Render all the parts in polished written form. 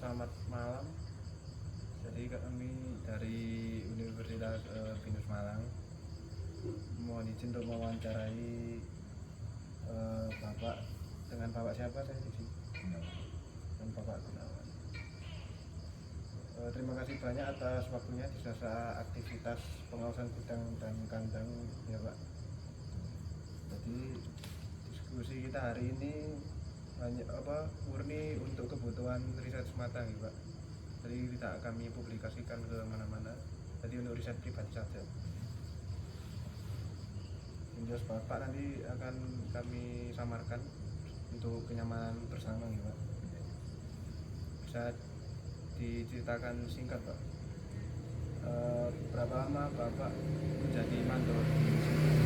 Selamat malam. Jadi kami dari Universitas Binus Malang mohon izin untuk mewawancarai Bapak dengan Bapak siapa saya di sini? Dan Bapak Gunawan. Terima kasih banyak atas waktunya di sela aktivitas pengawasan gudang dan kandang ya Pak. Jadi diskusi kita hari ini hanya murni untuk kebutuhan riset semata ya Pak. Jadi tidak kami publikasikan ke mana-mana. Jadi untuk riset pribadi saja. Jelas Bapak nanti akan kami samarkan untuk kenyamanan bersama ya Pak. Bisa diceritakan singkat Pak. Berapa lama Bapak menjadi mandor di sini?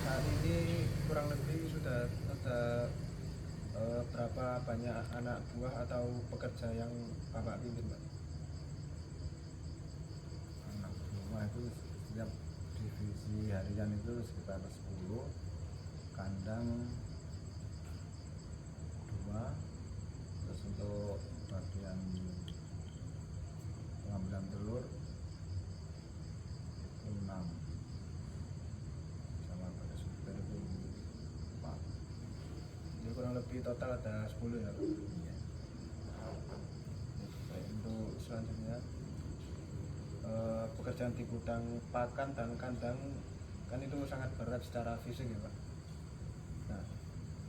Saat ini kurang lebih sudah ada berapa banyak anak buah atau pekerja yang Bapak pimpin Pak? Anak buah itu setiap divisi harian itu sekitar 10, kandang 2, terus untuk bagian pengambilan telur itu 6, sama pada supir itu 4. Jadi kurang lebih total ada 10 ya Pak? Iya. Baik, untuk selanjutnya pekerjaan di gudang pakan dan kandang kan itu sangat berat secara fisik ya Pak. Nah,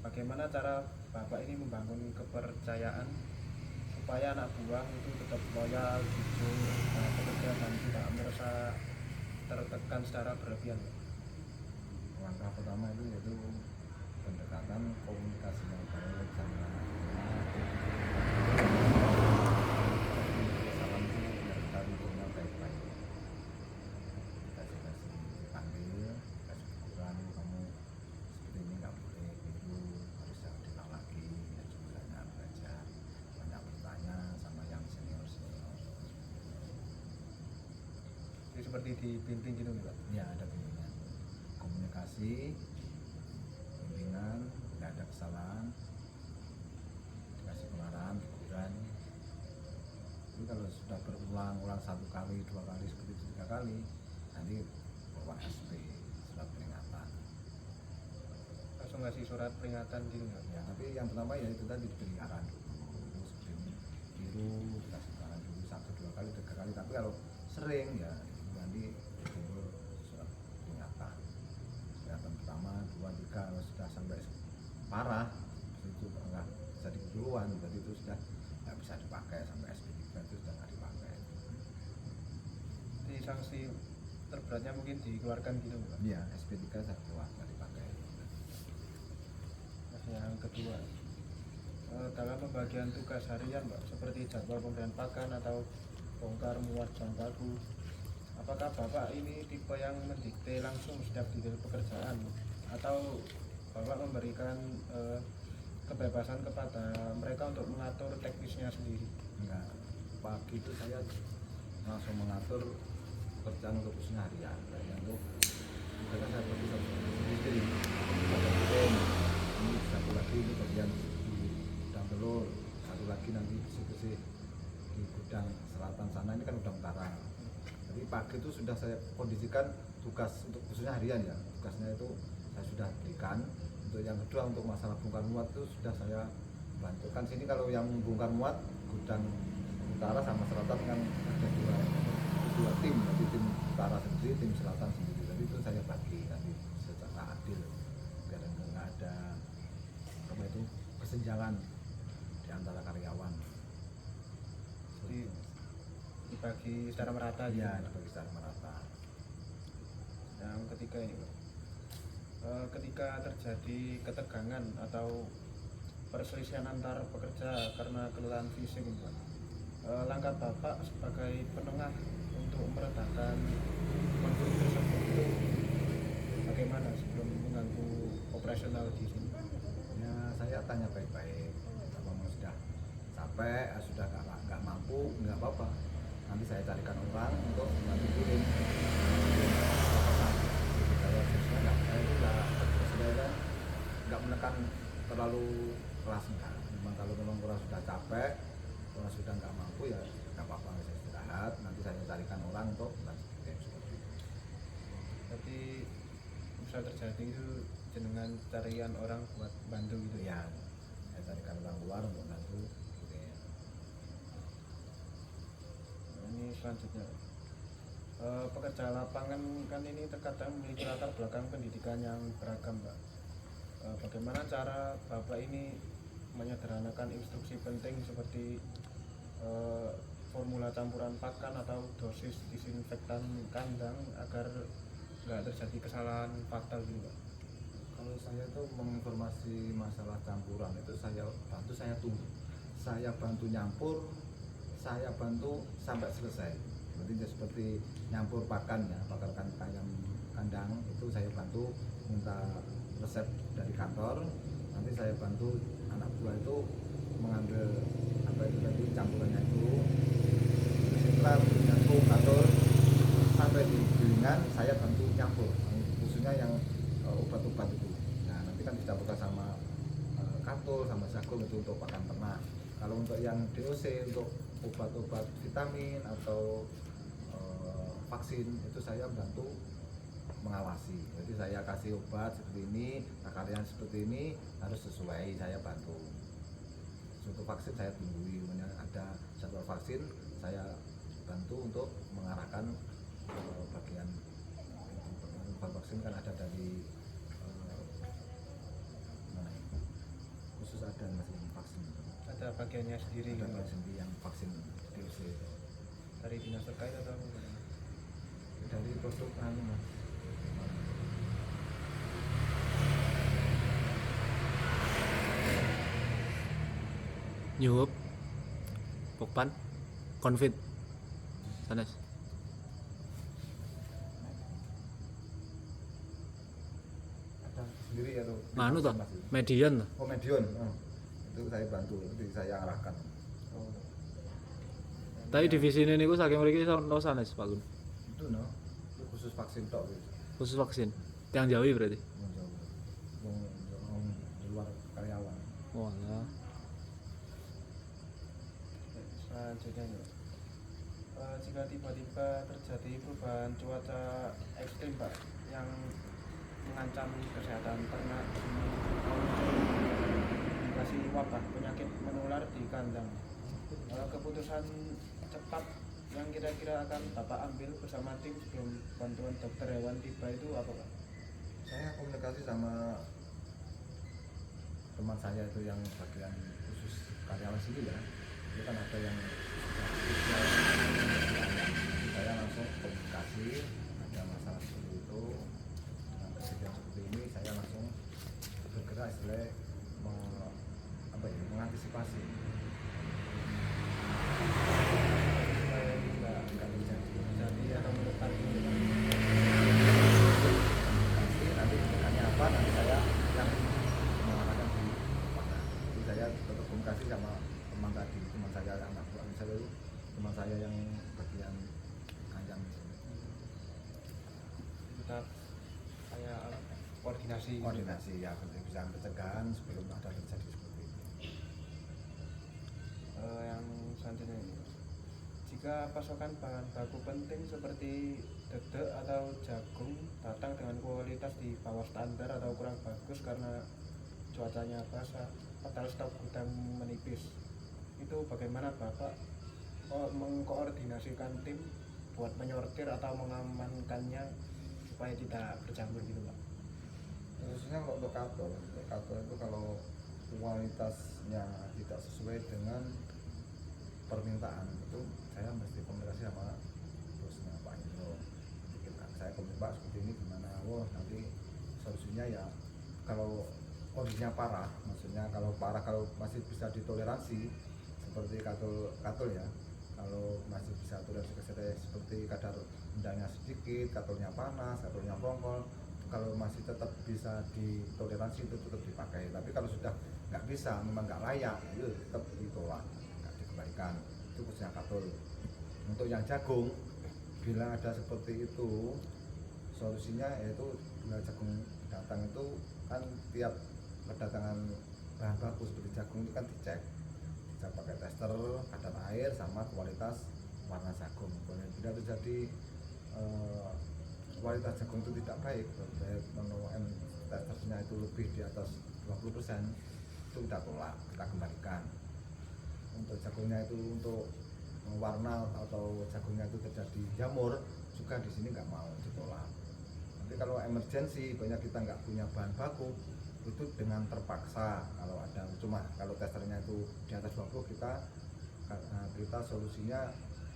bagaimana cara Bapak ini membangun kepercayaan supaya anak buah itu tetap loyal, jujur, bekerja dan tidak merasa tertekan secara berlebihan Pak? Langkah pertama itu yaitu pendekatan komunikasi yang baik sama salam itu biar kita hubungannya baik-baik, kasih panggil, kasih teguran, kamu seperti ini nggak boleh gitu, harus jangan diulang lagi, ya jumlahnya belajar, banyak bertanya sama yang senior. Jadi seperti dibimbing gitu Pak? Ya, ada bimbingan komunikasi, bimbingan, nggak ada kesalahan, dikasih pengarahan, teguran. Jadi kalau sudah berulang-ulang 1 kali, 2 kali, seperti itu 3 kali, nanti bawa SP, surat peringatan. Langsung ngasih surat peringatan gitu nggak? Ya, tapi yang pertama ya itu tadi diberi arahan dulu, seperti ini, biru, dikasih arahan dulu 1, 2 kali, 3 kali. Tapi kalau sering ya nanti timbul surat peringatan. Peringatan pertama, 2, 3, kalau sudah sampai parah itu enggak jadi keduluan, berarti itu sudah nggak bisa dipakai, sampai SP3 itu sudah nggak dipakai. Di sanksi terberatnya mungkin dikeluarkan gitu Pak? Iya, SP3 sudah keluar, nggak dipakai. Nah, yang kedua, dalam pembagian tugas harian Pak, seperti jadwal pemberian pakan atau bongkar muat jam baku, apakah Bapak ini tipe yang mendikte langsung setiap detail pekerjaan atau Bapak memberikan kebebasan kepada mereka untuk mengatur teknisnya sendiri? Enggak, pagi itu saya langsung mengatur pekerjaan untuk khususnya harian. Dan untuk mereka saya bagi sendiri, bagian tim ini, satu lagi ini bagian di gudang telur, satu lagi nanti bersih-bersih di gudang selatan sana, ini kan gudang utara. Jadi pagi itu sudah saya kondisikan tugas untuk khususnya harian ya, tugasnya itu saya sudah berikan. Untuk yang kedua, untuk masalah bongkar muat itu sudah saya bantukan. Sini kalau yang bongkar muat gudang utara sama selatan kan ada dua tim, nanti tim utara sendiri, tim selatan sendiri. Jadi itu saya bagi nanti secara adil biar nggak ada apa itu kesenjangan di antara karyawan. Jadi dibagi secara merata gitu, Ya, Pak? dibagi secara merata. Yang ketiga ini Pak, ketika terjadi ketegangan atau perselisihan antar pekerja karena kelelahan fisik Pak, langkah Bapak sebagai penengah untuk meredakan konflik tersebut itu bagaimana sebelum mengganggu operasional di sini? Ya, saya tanya baik-baik. Kalau mau sudah capek, sudah nggak mampu, nggak apa-apa. Nanti saya carikan orang untuk nanti kirim. Saya itu nggak menekan terlalu keras enggak. Memang kalau memang kurang sudah capek, kurang sudah nggak mampu ya nggak apa-apa, saya istirahat, nanti saya carikan orang untuk lanjutkan seperti itu. Berarti bisa terjadi itu jenengan carian orang buat bantu gitu ya. Ya, saya carikan orang luar untuk bantu gitu ya. Nah, ini selanjutnya pekerja lapangan kan ini terkadang memiliki latar belakang pendidikan yang beragam, Pak. Bagaimana cara Bapak ini menyederhanakan instruksi penting seperti formula campuran pakan atau dosis disinfektan kandang agar nggak terjadi kesalahan fatal gitu, Pak? Kalau saya tuh menginformasi masalah campuran itu saya bantu, saya tunggu, saya bantu nyampur, saya bantu sampai selesai. Berarti seperti nyampur pakan ya, pakan ayam kandang itu saya bantu minta resep dari kantor, nanti saya bantu anak buah itu mengambil apa itu tadi campurannya itu, setelah nyampur kantor sampai di gilingan saya bantu nyampur, khususnya yang obat-obat itu. Nah nanti kan dicampurkan sama katul sama jagung itu untuk pakan ternak. Kalau untuk yang DOC untuk obat-obat vitamin atau vaksin itu saya bantu mengawasi. Jadi saya kasih obat seperti ini, takaran seperti ini harus sesuai, saya bantu. Untuk vaksin saya tungguin, ada jadwal vaksin saya bantu untuk mengarahkan bagian vaksin kan ada dari khusus ada masih vaksin. Ada bagiannya sendiri Ada gitu, Pak? sendiri yang vaksin DOC Dari dinas terkait atau apa? dari produk Mas. Nyuhup Pokpan Konfit sanes Ada sendiri ya tuh. nganu toh Masih. median toh. Oh Medion, itu saya bantu, itu saya arahkan. Oh. Tapi divisi ini niku saking mriki no sanes Pak Gun. Itu no, itu khusus vaksin tok gitu. Khusus vaksin. Yang Jawi berarti. Yang di luar karyawan. Walah. Selanjutnya nih, jika tiba-tiba terjadi perubahan cuaca ekstrim, Pak, yang mengancam kesehatan ternak, indikasi wabah penyakit menular di kandang, keputusan cepat yang kira-kira akan Bapak ambil bersama tim sebelum bantuan dokter hewan tiba itu apa, Pak? Saya komunikasi sama teman saya itu yang bagian khusus karyawan sini ya, itu kan ada yang saya langsung komunikasi, ada masalah seperti itu, dengan kejadian seperti ini saya langsung bergerak istilahnya mengantisipasi Supaya ini nggak terjadi atau mendekat gitu, Pak. nanti tindakannya apa, nanti saya yang mengarahkan di mana. Jadi saya tetap komunikasi sama teman tadi, teman saya anak buah saya itu, teman saya yang bagian kandang. Kita kayak koordinasi gitu. Koordinasi ya, bisa pencegahan sebelum ada terjadi seperti itu. Yang selanjutnya ini, jika pasokan bahan baku penting seperti dedek atau jagung datang dengan kualitas di bawah standar atau kurang bagus karena cuacanya basah atau stok gudang menipis, itu bagaimana Bapak mengkoordinasikan tim buat menyortir atau mengamankannya supaya tidak bercampur gitu, Pak? Khususnya kalau untuk katul itu kalau kualitasnya tidak sesuai dengan permintaan itu saya mesti komunikasi sama bosnya Pak Indro. Saya komunikasi Pak seperti ini gimana, nanti solusinya ya kalau kondisinya parah, maksudnya kalau parah kalau masih bisa ditoleransi seperti katul ya, kalau masih bisa toleransi kesehatan seperti kadar endangnya sedikit, katulnya panas, katulnya bongkol, kalau masih tetap bisa ditoleransi itu tetap dipakai. Tapi kalau sudah nggak bisa, memang nggak layak, itu tetap ditolak, nggak dikembalikan. Itu khususnya katul. Untuk yang jagung, bila ada seperti itu, solusinya yaitu bila jagung datang itu kan tiap kedatangan bahan baku seperti jagung itu kan dicek pakai tester kadar air sama kualitas warna jagung. Kemudian bila terjadi kualitas jagung itu tidak baik, menemukan testernya itu lebih di atas 20%, itu kita tolak, kita kembalikan. Untuk jagungnya itu untuk warna atau jagungnya itu terjadi jamur juga di sini nggak mau ditolak. Nanti kalau emergensi banyak kita nggak punya bahan baku, itu dengan terpaksa kalau ada, cuma kalau testernya itu di atas 20 kita solusinya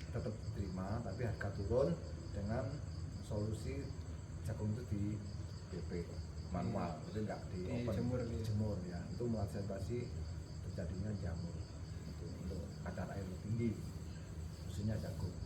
tetap diterima tapi harga turun dengan solusi jagung itu di BP manual, jadi nggak di open, jemur ya, itu mengantisipasi terjadinya jamur itu untuk kadar air tinggi khususnya jagung.